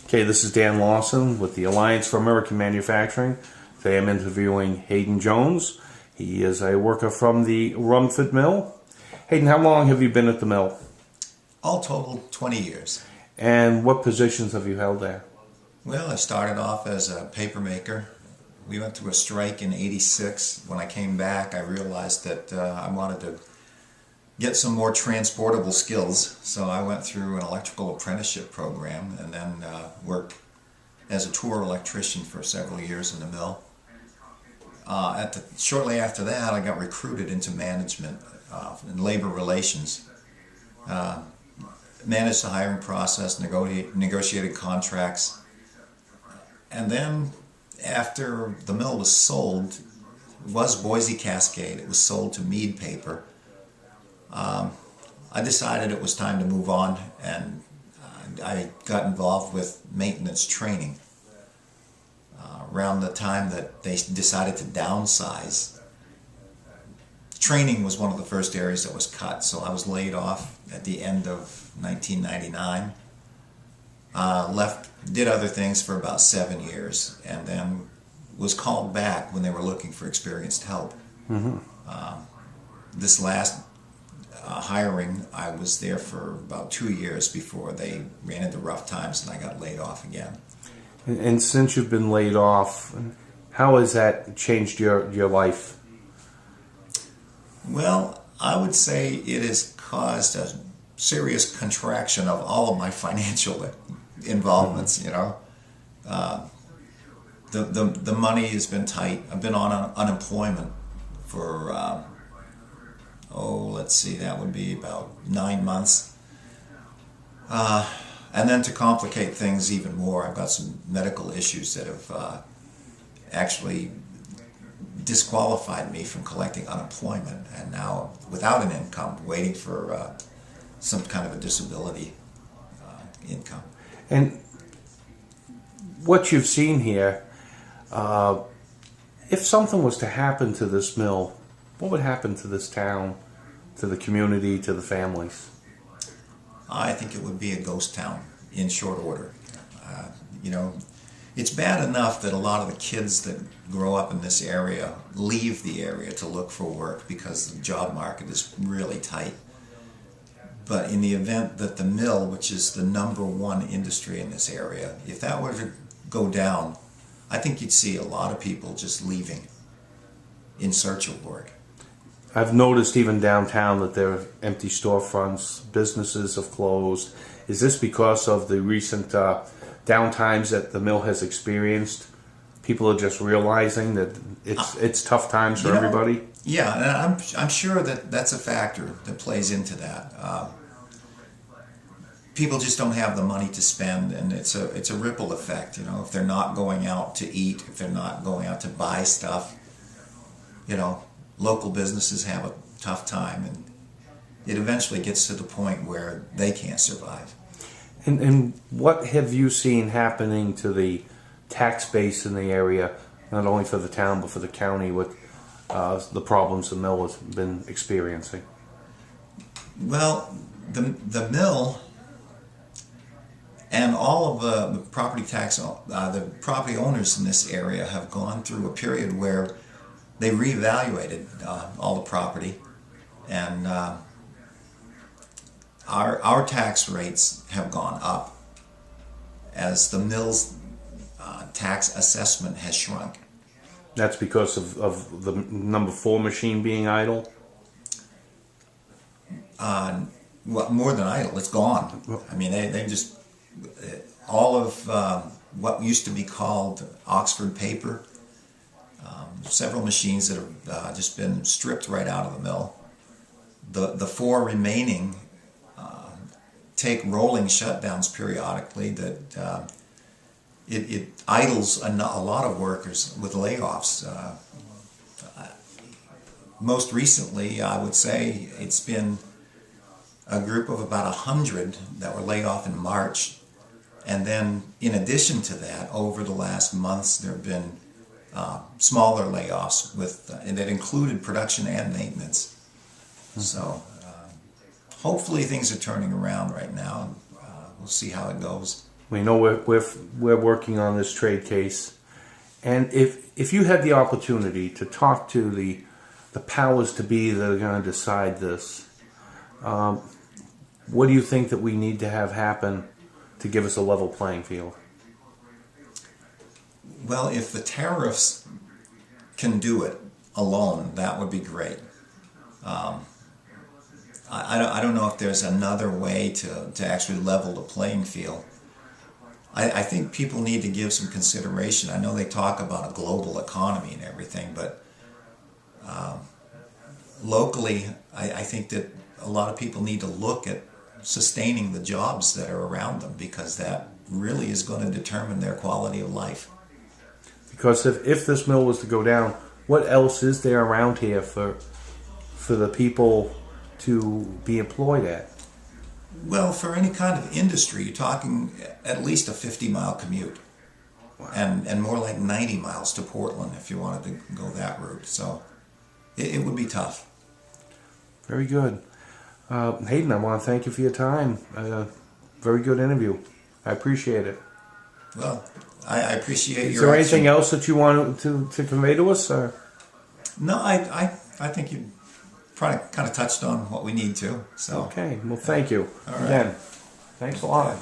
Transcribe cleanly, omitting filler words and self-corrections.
Okay, this is Dan Lawson with the Alliance for American Manufacturing. Today I'm interviewing Haydon Jones. He is a worker from the Rumford Mill. Haydon, how long have you been at the mill? All total, 20 years. And what positions have you held there? Well, I started off as a paper maker. We went through a strike in '86. When I came back, I realized that I wanted to get some more transportable skills. So I went through an electrical apprenticeship program and then worked as a tour electrician for several years in the mill. Shortly after that, I got recruited into management and labor relations. Managed the hiring process, negotiated contracts, and then after the mill was sold, it was Boise Cascade, it was sold to Mead Paper. I decided it was time to move on, and I got involved with maintenance training. Around the time that they decided to downsize, training was one of the first areas that was cut, so I was laid off at the end of 1999. Left, did other things for about 7 years, and then was called back when they were looking for experienced help. Mm-hmm. This last hiring, I was there for about 2 years before they ran into rough times and I got laid off again. And since you've been laid off, how has that changed your life? Well, I would say it has caused a serious contraction of all of my financial involvements, you know. The money has been tight. I've been on unemployment for, let's see, that would be about 9 months. And then to complicate things even more, I've got some medical issues that have actually disqualified me from collecting unemployment, and now without an income, waiting for some kind of a disability income. And what you've seen here, if something was to happen to this mill, what would happen to this town, to the community, to the families? I think it would be a ghost town in short order. You know, it's bad enough that a lot of the kids that grow up in this area leave the area to look for work because the job market is really tight. But in the event that the mill, which is the #1 industry in this area, if that were to go down, I think you'd see a lot of people just leaving in search of work. I've noticed even downtown that there are empty storefronts, businesses have closed. Is this because of the recent downtimes that the mill has experienced? People are just realizing that it's tough times for everybody? Yeah, and I'm sure that that's a factor that plays into that. People just don't have the money to spend, and it's a ripple effect. You know, if they're not going out to eat, if they're not going out to buy stuff, you know, local businesses have a tough time, and it eventually gets to the point where they can't survive. And what have you seen happening to the tax base in the area, not only for the town but for the county, with the problems the mill has been experiencing? Well, the mill and all of the the property owners in this area have gone through a period where they reevaluated all the property, and our tax rates have gone up as the mill's tax assessment has shrunk. That's because of the #4 machine being idle? Well, more than idle, it's gone. I mean, they just, all of what used to be called Oxford paper, several machines that have just been stripped right out of the mill. The 4 remaining take rolling shutdowns periodically that it idles a lot of workers with layoffs. Most recently, I would say it's been a group of about 100 that were laid off in March, and then in addition to that, over the last months there have been smaller layoffs and that included production and maintenance. So hopefully things are turning around right now, and we'll see how it goes. We know we're working on this trade case, and if you had the opportunity to talk to the powers to be that are going to decide this, what do you think that we need to have happen to give us a level playing field? Well, if the tariffs can do it alone, that would be great. I don't know if there's another way to actually level the playing field. I think people need to give some consideration. I know they talk about a global economy and everything, but locally, I think that a lot of people need to look at sustaining the jobs that are around them, because that really is going to determine their quality of life. Because if this mill was to go down, what else is there around here for the people to be employed at? Well, for any kind of industry, you're talking at least a 50-mile commute. Wow. And more like 90 miles to Portland if you wanted to go that route. So it would be tough. Very good. Haydon, I want to thank you for your time. Very good interview. I appreciate it. Well, I appreciate your... Is there anything else that you want to convey to us? Or? No, I think you probably kind of touched on what we need to. So okay, well, thank you. all right. Again, thanks a lot.